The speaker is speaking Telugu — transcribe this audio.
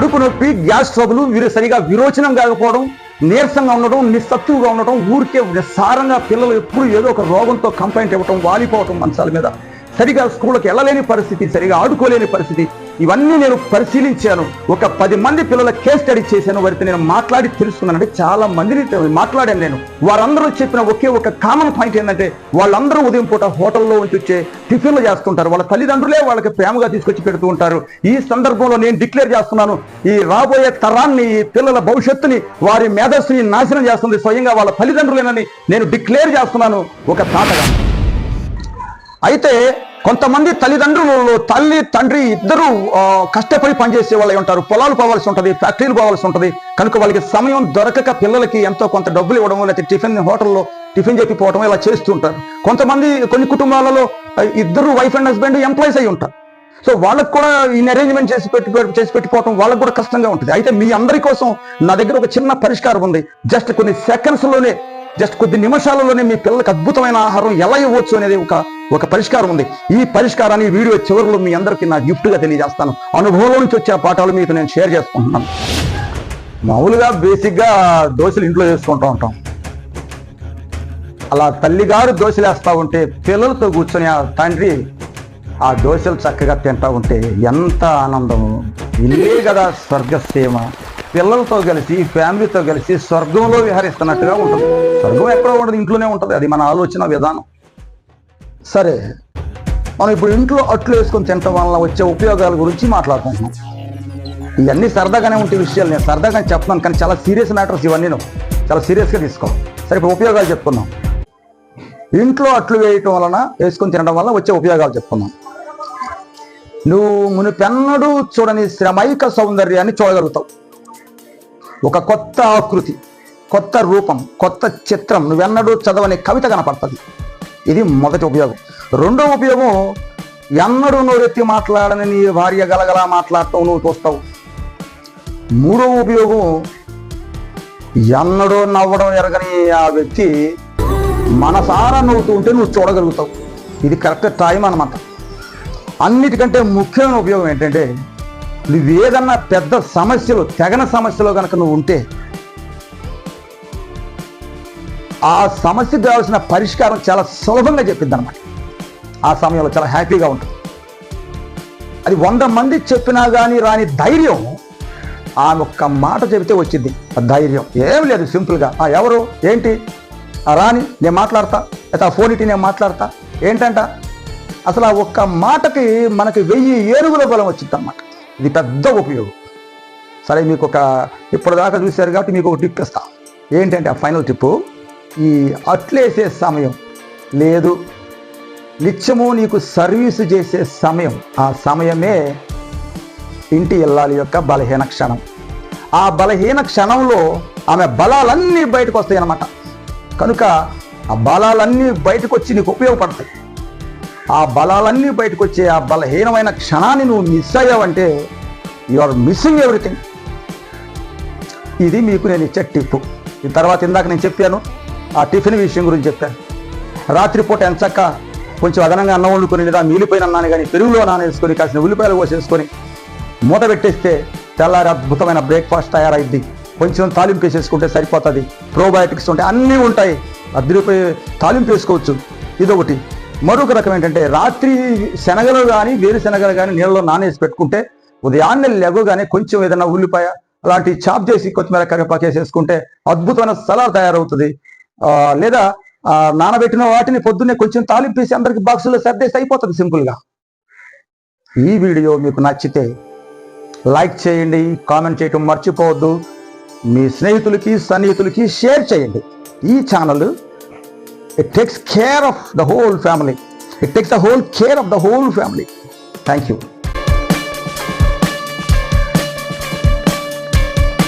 కడుపు నొప్పి, గ్యాస్ ట్రబుల్, సరిగా విరోచనం కాకపోవడం, నీరసంగా ఉండడం, నిస్సత్తువుగా ఉండటం, ఊరికే సారంగా పిల్లలు ఎప్పుడు ఏదో ఒక రోగంతో కంప్లైంట్ ఇవ్వటం, వాలిపోవటం మంచాల మీద, సరిగా స్కూళ్ళకి వెళ్ళలేని పరిస్థితి, సరిగా ఆడుకోలేని పరిస్థితి, ఇవన్నీ నేను పరిశీలించాను. ఒక 10 మంది పిల్లల కేస్ స్టడీ చేశాను. వారితో నేను మాట్లాడి తెలుసుకున్నానంటే చాలా మందిని మాట్లాడాను నేను. వారందరూ చెప్పిన ఒకే ఒక కామన్ పాయింట్ ఏంటంటే వాళ్ళందరూ ఉదయం పూట హోటల్లో నుంచి వచ్చే టిఫిన్లు చేస్తుంటారు. వాళ్ళ తల్లిదండ్రులే వాళ్ళకి ప్రేమగా తీసుకొచ్చి పెడుతూ ఉంటారు. ఈ సందర్భంలో నేను డిక్లేర్ చేస్తున్నాను, ఈ రాబోయే తరాన్ని, ఈ పిల్లల భవిష్యత్తుని, వారి మేధస్సుని నాశనం చేస్తుంది స్వయంగా వాళ్ళ తల్లిదండ్రులేనని నేను డిక్లేర్ చేస్తున్నాను ఒక తాతగా. అయితే కొంతమంది తల్లిదండ్రులు, తల్లి తండ్రి ఇద్దరు కష్టపడి పనిచేసే వాళ్ళు ఉంటారు. పొలాలు పోవాల్సి ఉంటుంది, ఫ్యాక్టరీలు పోవాల్సి ఉంటుంది. కనుక వాళ్ళకి సమయం దొరకక పిల్లలకి ఎంతో కొంత డబ్బులు ఇవ్వడం, లేకపోతే హోటల్లో టిఫిన్ చెప్పిపోవడం ఇలా చేస్తూ ఉంటారు. కొన్ని కుటుంబాలలో ఇద్దరు వైఫ్ అండ్ హస్బెండ్ ఎంప్లాయీస్ అయి ఉంటారు. సో వాళ్ళకు కూడా ఈ అరేంజ్మెంట్ చేసి పెట్టిపోవడం వాళ్ళకు కూడా కష్టంగా ఉంటుంది. అయితే మీ అందరి కోసం నా దగ్గర ఒక చిన్న పరిష్కారం ఉంది. జస్ట్ కొన్ని సెకండ్స్లోనే, జస్ట్ కొద్ది నిమిషాలలోనే మీ పిల్లలకు అద్భుతమైన ఆహారం ఎలా ఇవ్వచ్చు అనేది ఒక పరిష్కారం ఉంది. ఈ పరిష్కారాన్ని వీడియో చివరిలో మీ అందరికీ నా గిఫ్ట్గా తెలియజేస్తాను. అనుభవం నుంచి వచ్చే పాఠాలు మీకు నేను షేర్ చేసుకుంటున్నాను. మామూలుగా బేసిక్గా దోశలు ఇంట్లో చేసుకుంటూ ఉంటాం. అలా తల్లిగారు దోశలు వేస్తూ ఉంటే పిల్లలతో కూర్చొని ఆ తండ్రి ఆ దోశలు చక్కగా తింటూ ఉంటే ఎంత ఆనందం! ఇల్లే కదా స్వర్గసీమ. పిల్లలతో కలిసి, ఫ్యామిలీతో కలిసి స్వర్గంలో విహరిస్తున్నట్టుగా ఉంటుంది. స్వర్గం ఎక్కడో ఉండదు, ఇంట్లోనే ఉంటుంది. అది మన ఆలోచన విధానం. సరే, మనం ఇప్పుడు ఇంట్లో అట్లు వేసుకొని తినటం వల్ల వచ్చే ఉపయోగాల గురించి మాట్లాడుకుంటున్నాం. ఇవన్నీ సరదాగానే ఉంటే విషయాలు, నేను సరదాగానే చెప్తున్నాను, కానీ చాలా సీరియస్ మ్యాటర్స్ ఇవన్నీ. చాలా సీరియస్గా తీసుకోవాలి. సరే, ఇప్పుడు ఉపయోగాలు చెప్పుకుందాం. ఇంట్లో అట్లు వేసుకొని తినడం వల్ల వచ్చే ఉపయోగాలు చెప్పుకుందాం. నువ్వు మునిపెన్నడూ చూడని శ్రమైక సౌందర్యాన్ని చూడగలుగుతావు. ఒక కొత్త ఆకృతి, కొత్త రూపం, కొత్త చిత్రం, నువ్వెన్నడూ చదవని కవిత కనపడుతుంది. ఇది మొదటి ఉపయోగం. రెండో ఉపయోగం, ఎన్నడూ నోరెత్తి మాట్లాడని నీ భార్య గలగలా మాట్లాడటం నువ్వు చూస్తావు. మూడో ఉపయోగం, ఎన్నడూ నవ్వడం ఎరగని ఆ వ్యక్తి మనసారా నవ్వుతూ ఉంటే నువ్వు చూడగలుగుతావు. ఇది కరెక్ట్ టైం అన్నమాట. అన్నిటికంటే ముఖ్యమైన ఉపయోగం ఏంటంటే, నువ్వేదన్నా పెద్ద సమస్యలు, తెగన సమస్యలో కనుక నువ్వు ఉంటే ఆ సమస్యకు కావాల్సిన పరిష్కారం చాలా సులభంగా చెప్పింది అనమాట. ఆ సమయంలో చాలా హ్యాపీగా ఉంటుంది. అది 100 మంది చెప్పినా కానీ రాని ధైర్యం ఆమె ఒక్క మాట చెబితే వచ్చింది. ఆ ధైర్యం ఏం లేదు, సింపుల్గా ఎవరు ఏంటి రాని నేను మాట్లాడతా, లేదా ఆ ఫోన్ ఇటీ నేను మాట్లాడతా ఏంటంట. అసలు ఆ ఒక్క మాటకి మనకి 1000 ఏనుగుల బలం వచ్చింది అన్నమాట. ఇది పెద్ద ఉపయోగం. సరే, మీకు ఇప్పటిదాకా చూశారు కాబట్టి మీకు ఒక టిప్ ఇస్తా. ఏంటంటే ఆ ఫైనల్ టిప్పు, ఈ అట్లేసే సమయం లేదు, నిత్యము నీకు సర్వీసు చేసే సమయం, ఆ సమయమే ఇంటి ఇల్లాలి యొక్క బలహీన క్షణం. ఆ బలహీన క్షణంలో ఆమె బలాలన్నీ బయటకు వస్తాయి అన్నమాట. కనుక ఆ బలాలన్నీ బయటకు వచ్చి నీకు ఉపయోగపడతాయి. ఆ బలాలన్నీ బయటకు వచ్చే ఆ బలహీనమైన క్షణాన్ని నువ్వు మిస్ అయ్యావంటే యు ఆర్ మిస్సింగ్ ఎవ్రీథింగ్. ఇది మీకు నేను ఇచ్చే టిప్పు. ఈ తర్వాత ఇందాక నేను చెప్పాను, ఆ టిఫిన్ విషయం గురించి చెప్పాను. రాత్రిపూట ఎంచక్క కొంచెం అదనంగా అన్నం వండుకొని, లేదా మిగిలిపోయిన అన్నాన్ని కానీ పెరుగులో నానేసుకొని, కాసిన ఉల్లిపాయలు కోసేసుకొని మూత పెట్టేస్తే తెల్లారి అద్భుతమైన బ్రేక్ఫాస్ట్ తయారైద్ది. కొంచెం తాలింపు వేసేసుకుంటే సరిపోతుంది. ప్రోబయోటిక్స్ ఉంటాయి, అన్నీ ఉంటాయి. అద్దరిపోయి తాలింపు వేసుకోవచ్చు. ఇదొకటి. మరొక రకం ఏంటంటే, రాత్రి శనగలు కానీ వేరుశనగలు కానీ నీళ్ళలో నానేసి పెట్టుకుంటే ఉదయాన్నే లెగగానే కొంచెం ఏదైనా ఉల్లిపాయ అలాంటి చాప్ చేసి కొత్తిమీర కరివేపాకు వేసేసుకుంటే అద్భుతమైన సలాడ్ తయారవుతుంది. లేదా నానబెట్టిన వాటిని పొద్దున్నే కొంచెం తాలింపేసి అందరికి బాక్సులో సర్దేసి అయిపోతుంది సింపుల్గా. ఈ వీడియో మీకు నచ్చితే లైక్ చేయండి, కామెంట్ చేయటం మర్చిపోవద్దు. మీ స్నేహితులకి, సన్నిహితులకి షేర్ చేయండి. ఈ channel it takes care of the whole family. It takes the whole care of the whole family. Thank you.